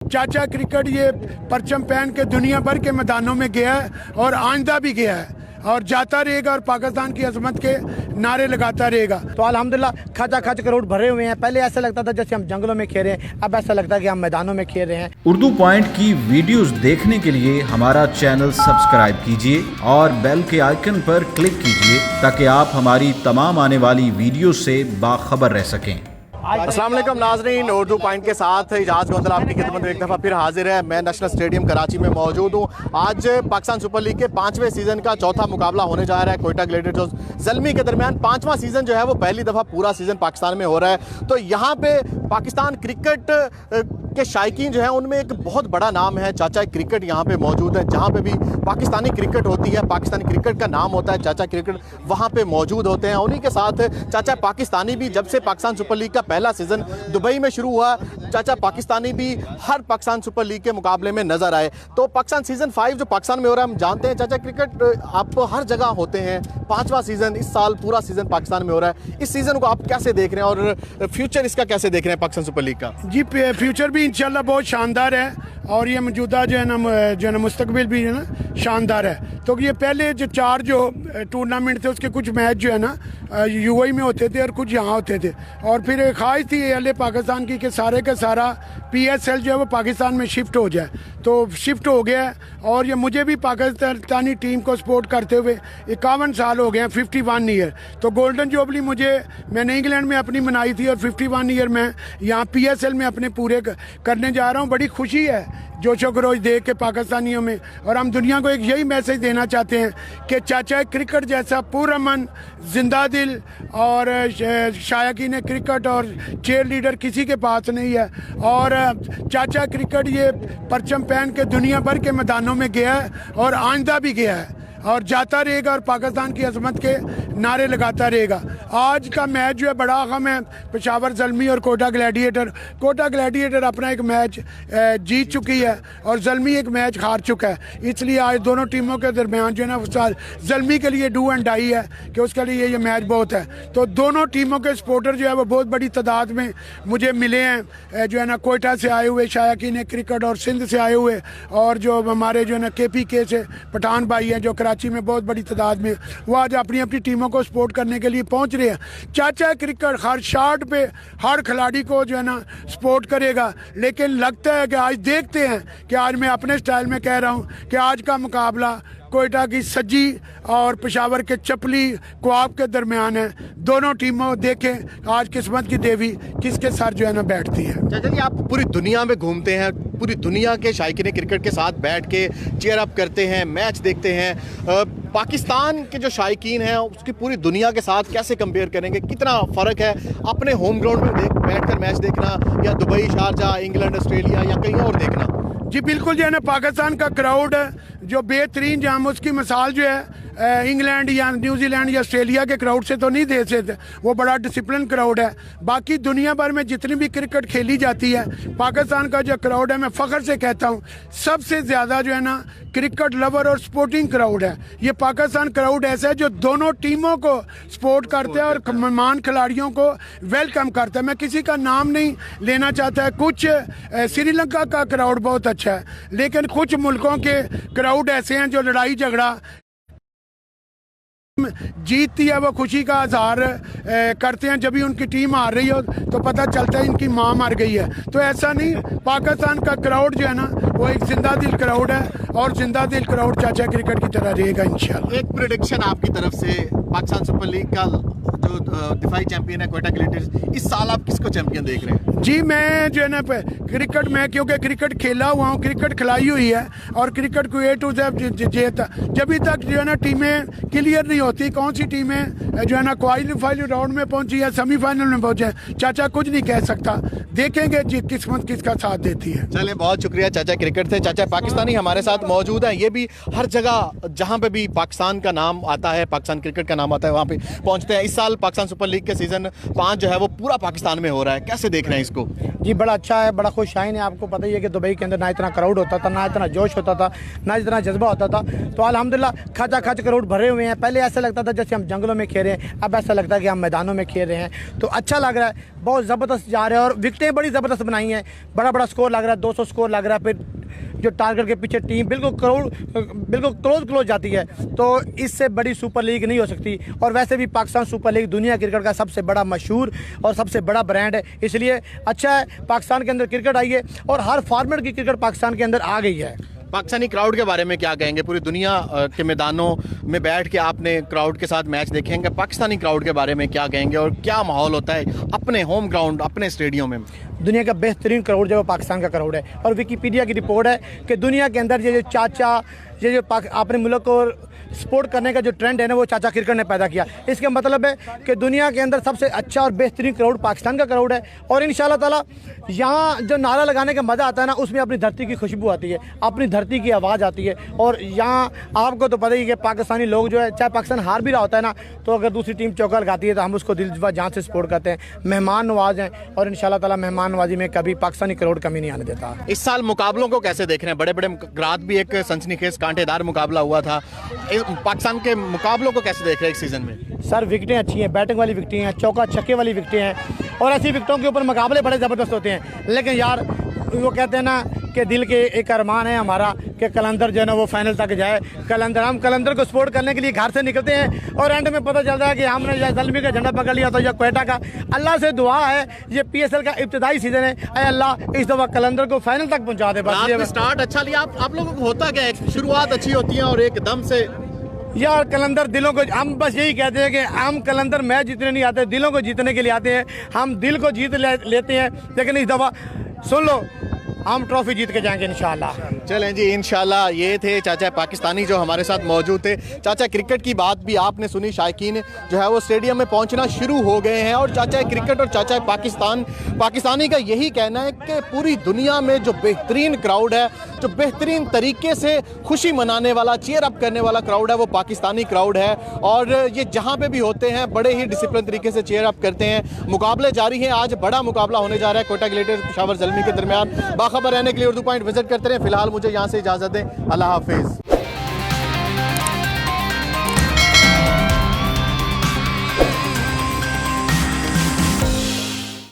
चाचा क्रिकेट ये परचम पहन के दुनिया भर के मैदानों में गया है और आइंदा भी गया है और जाता रहेगा और पाकिस्तान की अजमत के नारे लगाता रहेगा। तो अल्हम्दुलिल्लाह खचा खच करोड़ भरे हुए हैं। पहले ऐसा लगता था जैसे हम जंगलों में खेल रहे हैं, अब ऐसा लगता है कि हम मैदानों में खेल रहे हैं। उर्दू पॉइंट की वीडियोस देखने के लिए हमारा चैनल सब्सक्राइब कीजिए और बेल के आइकन पर क्लिक कीजिए ताकि आप हमारी तमाम आने वाली वीडियो से बाखबर रह सकें। अस्सलाम वालेकुम नाज़रीन, उर्दू पॉइंट के साथ इजाज़ गोंदल आपकी खिदमत में एक दफ़ा फिर हाजिर है। मैं नेशनल स्टेडियम कराची में मौजूद हूँ। आज पाकिस्तान सुपर लीग के 5वें सीज़न का चौथा मुकाबला होने जा रहा है कोयटा ग्लैडिएटर्स ज़ल्मी के दरमियान। 5वां सीज़न जो है वो पहली दफ़ा पूरा सीज़न पाकिस्तान में हो रहा है। तो यहाँ पे पाकिस्तान क्रिकेट के शायकीन जो है उनमें एक बहुत बड़ा नाम है चाचा क्रिकेट यहाँ पे मौजूद है। जहाँ पे भी पाकिस्तानी क्रिकेट होती है, पाकिस्तानी क्रिकेट का नाम होता है चाचा क्रिकेट, वहाँ पे मौजूद होते हैं। उन्हीं के साथ चाचा पाकिस्तानी भी, जब से पाकिस्तान सुपर लीग का पहला सीज़न दुबई में शुरू हुआ, चाचा पाकिस्तानी भी हर पाकिस्तान सुपर लीग के मुकाबले में नजर आए। तो पाकिस्तान सीज़न 5 जो पाकिस्तान में हो रहा है, हम जानते हैं चाचा क्रिकेट आप हर जगह होते हैं। 5वां सीज़न इस साल पूरा सीज़न पाकिस्तान में हो रहा है। इस सीज़न को आप कैसे देख रहे हैं और फ्यूचर इसका कैसे देख रहे हैं पाकिस्तान सुपर लीग का? जी फ्यूचर भी इंशाल्लाह बहुत शानदार है और ये मौजूदा जो है ना मुस्तकबिल भी है ना शानदार है। तो ये पहले जो 4 जो टूर्नामेंट थे उसके कुछ मैच जो है ना यूएई में होते थे और कुछ यहाँ होते थे। और फिर एक ख्वाहिश थी अहले पाकिस्तान की कि सारे का सारा पीएसएल जो है वो पाकिस्तान में शिफ्ट हो जाए। तो शिफ्ट हो गया है और ये मुझे भी पाकिस्तानी टीम को सपोर्ट करते हुए 51 साल हो गए हैं, 51 ईयर। तो गोल्डन जुबली मैंने इंग्लैंड में अपनी मनाई थी और 51 ईयर में यहाँ पीएसएल में अपने पूरे करने जा रहा हूँ। बड़ी खुशी है जोशो खरोश देख के पाकिस्तानियों में। और हम दुनिया को एक यही मैसेज देना चाहते हैं कि चाचा क्रिकेट जैसा पुरअमन, जिंदा दिल और शायकीन क्रिकेट और चेयर लीडर किसी के पास नहीं है। और चाचा क्रिकेट ये परचम पहन के दुनिया भर के मैदानों में गया है और आइंदा भी गया है और जाता रहेगा और पाकिस्तान की अजमत के नारे लगाता रहेगा। आज का मैच जो है बड़ा अहम है, पेशावर ज़ल्मी और कोटा ग्लैडिएटर। कोटा ग्लैडिएटर अपना एक मैच जीत चुकी है और ज़ल्मी एक मैच हार चुका है। इसलिए आज दोनों टीमों के दरमियान जो है ना ज़ल्मी के लिए डू एंड डाई है कि उसके लिए ये मैच बहुत है। तो दोनों टीमों के सपोर्टर जो है वो बहुत बड़ी तादाद में मुझे मिले हैं, जो है ना कोयटा से आए हुए शायकीन क्रिकेट और सिंध से आए हुए, और जो हमारे जो है ना KPK से पठान भाई हैं जो कराची में बहुत बड़ी तादाद में, वो आज अपनी अपनी टीमों को सपोर्ट करने के लिए पहुंच रहे हैं। चाचा क्रिकेट हर शॉट पे हर खिलाड़ी को जो है ना सपोर्ट करेगा। लेकिन लगता है कि आज देखते हैं कि आज मैं अपने स्टाइल में कह रहा हूं कि आज का मुकाबला कोयटा की सज्जी और पेशावर के चपली क्वाब के दरमियान है। दोनों टीमों देखें आज किस्मत की देवी किसके साथ जो है ना बैठती है। चाचा जी, आप पूरी दुनिया में घूमते हैं, पूरी दुनिया के शायकीन क्रिकेट के साथ बैठ के चीयर अप करते हैं, मैच देखते हैं। पाकिस्तान के जो शायकीन हैं उसकी पूरी दुनिया के साथ कैसे कंपेयर करेंगे? कितना फ़र्क है अपने होम ग्राउंड में बैठ कर मैच देखना या दुबई, शारजा, इंग्लैंड, ऑस्ट्रेलिया या कहीं और देखना? जी बिल्कुल जो है ना पाकिस्तान का क्राउड जो बेहतरीन, जहाँ उसकी मिसाल जो है इंग्लैंड या न्यूजीलैंड या ऑस्ट्रेलिया के क्राउड से तो नहीं दे सकते। वो बड़ा डिसिप्लिन क्राउड है। बाकी दुनिया भर में जितनी भी क्रिकेट खेली जाती है, पाकिस्तान का जो क्राउड है, मैं फ़ख्र से कहता हूँ सबसे ज़्यादा जो है ना क्रिकेट लवर और स्पोर्टिंग क्राउड है। ये पाकिस्तान क्राउड ऐसा है जो दोनों टीमों को सपोर्ट करता है और मेहमान खिलाड़ियों को वेलकम करता है। मैं किसी का नाम नहीं लेना चाहता है। कुछ श्रीलंका का क्राउड बहुत अच्छा है, लेकिन कुछ मुल्कों के क्राउड ऐसे हैं जो लड़ाई झगड़ा जीतती है वो खुशी का इजहार करते हैं। जब भी उनकी टीम हार रही हो तो पता चलता है इनकी माँ मर गई है। तो ऐसा नहीं, पाकिस्तान का क्राउड जो है ना वो एक जिंदा दिल क्राउड है और जिंदा दिल क्राउड चाचा क्रिकेट की तरह रहेगा इंशाल्लाह। एक प्रेडिक्शन आपकी तरफ से, पाकिस्तान सुपर लीग का जो दिफाई चैंपियन है कोयटा ग्लैडिएटर्स, इस साल आप किसको चैंपियन देख रहे हैं? जी मैं जो है ना क्रिकेट में, क्योंकि क्रिकेट खेला हुआ हूँ, क्रिकेट खिलाई हुई है और क्रिकेट को A to Z जेता। जब तक जो है ना टीमें क्लियर नहीं होती कौन सी टीमें जो है ना क्वालिफाइंग राउंड में पहुंची या सेमीफाइनल में पहुंचे, चाचा कुछ नहीं कह सकता। देखेंगे जी किस्मत किसका साथ देती है। चलिए बहुत शुक्रिया चाचा क्रिकेट से। चाचा पाकिस्तानी हमारे साथ मौजूद है। ये भी हर जगह जहाँ पे भी पाकिस्तान का नाम आता है, पाकिस्तान क्रिकेट का नाम आता है, वहाँ पे पहुँचते हैं। इस साल पाकिस्तान सुपर लीग के सीजन 5 जो है वो पूरा पाकिस्तान में हो रहा है, कैसे देख रहे हैं इसको? जी बड़ा अच्छा है, बड़ा खुश शाइन है। आपको पता ही है कि दुबई के अंदर ना इतना क्राउड होता था, ना इतना जोश होता था, ना इतना जज्बा होता था। तो अल्हम्दुलिल्लाह खचा खच क्राउड भरे हुए हैं। पहले ऐसा लगता था जैसे हम जंगलों में खेल रहे हैं, अब ऐसा लगता है कि हम मैदानों में खेल रहे हैं। तो अच्छा लग रहा है, बहुत ज़बरदस्त जा रहे हैं और विकेटें बड़ी ज़बरदस्त बनाई हैं। बड़ा बड़ा स्कोर लग रहा है, 200 स्कोर लग रहा है। फिर जो टारगेट के पीछे टीम बिल्कुल क्लोज जाती है। तो इससे बड़ी सुपर लीग नहीं हो सकती। और वैसे भी पाकिस्तान सुपर लीग दुनिया क्रिकेट का सबसे बड़ा मशहूर और सबसे बड़ा ब्रांड है, इसलिए अच्छा है पाकिस्तान के अंदर क्रिकेट आई है और हर फॉर्मेट की क्रिकेट पाकिस्तान के अंदर आ गई है। पाकिस्तानी क्राउड के बारे में क्या कहेंगे? पूरी दुनिया के मैदानों में बैठ के आपने क्राउड के साथ मैच देखेंगे, पाकिस्तानी क्राउड के बारे में क्या कहेंगे और क्या माहौल होता है अपने होम ग्राउंड, अपने स्टेडियम में? दुनिया का बेहतरीन क्राउड जो है पाकिस्तान का क्राउड है। और विकीपीडिया की रिपोर्ट है कि दुनिया के अंदर ये जो चाचा ये जो अपने मुल्क को सपोर्ट करने का जो ट्रेंड है ना, वो चाचा क्रिकेट ने पैदा किया। इसका मतलब है कि दुनिया के अंदर सबसे अच्छा और बेहतरीन क्राउड पाकिस्तान का क्राउड है। और इंशाल्लाह ताला यहाँ जो नारा लगाने का मज़ा आता है ना, उसमें अपनी धरती की खुशबू आती है, अपनी धरती की आवाज़ आती है। और यहाँ आपको तो पता ही है कि पाकिस्तानी लोग जो है, चाहे पाकिस्तान हार भी रहा होता है ना, तो अगर दूसरी टीम चौका लगाती है तो हम उसको दिल व जान से सपोर्ट करते हैं। मेहमान नवाज हैं और इंशाल्लाह ताला मेहमान नवाजी में कभी पाकिस्तानी क्राउड कमी नहीं आने देता। इस साल मुकाबलों को कैसे देख रहे हैं? बड़े बड़े रात भी एक सनसनीखेज कांटेदार मुकाबला हुआ था। पाकिस्तान के मुकाबलों को कैसे देख रहे हैं इस सीजन में? सर विकेटें अच्छी हैं, बैटिंग वाली विकेटें हैं, चौका छक्के वाली विकेटें हैं और ऐसी विकेटों के ऊपर मुकाबले बड़े ज़बरदस्त होते हैं। लेकिन यार वो कहते हैं ना कि दिल के एक अरमान है हमारा कि कलंदर जो है ना वो फाइनल तक जाए। हम कलंदर को सपोर्ट करने के लिए घर से निकलते हैं और एंड में पता चलता है कि हमने या ज़ल्मी का झंडा पकड़ लिया तो या क्वेटा का। अल्लाह से दुआ है, ये PSL का इब्तिदाई सीजन है, ऐ अल्लाह इस दफ़ा कलंदर को फाइनल तक पहुँचा दे। बस स्टार्ट अच्छा लिया आप लोगों को। होता क्या है, शुरुआत अच्छी होती है और एकदम से यार कलंदर दिलों को, हम बस यही कहते हैं कि हम कलंदर मैच जीतने नहीं आते, दिलों को जीतने के लिए आते हैं। हम दिल को जीत लेते हैं, लेकिन इस दफ़ा सुन लो हम ट्रॉफी जीत के जाएंगे इंशाल्लाह। चलें जी इंशाल्लाह। ये थे चाचा पाकिस्तानी जो हमारे साथ मौजूद थे। चाचा क्रिकेट की बात भी आपने सुनी, शायकीन जो है वो स्टेडियम में पहुंचना शुरू हो गए हैं। और चाचा क्रिकेट और चाचा पाकिस्तानी का यही कहना है कि पूरी दुनिया में जो बेहतरीन क्राउड है, जो बेहतरीन तरीके से खुशी मनाने वाला, चीयर अप करने वाला क्राउड है, वो पाकिस्तानी क्राउड है। और ये जहाँ पे भी होते हैं बड़े ही डिसिप्लिन तरीके से चीयर अप करते हैं। मुकाबले जारी हैं, आज बड़ा मुकाबला होने जा रहा है कोयटा ग्लेडिएटर्स पेशावर ज़ल्मी के दरमियान। बाखबर रहने के लिए उर्दू पॉइंट विजिट करते रहे। फिलहाल मुझे यहाँ से इजाज़त दें, अल्लाह हाफिज़।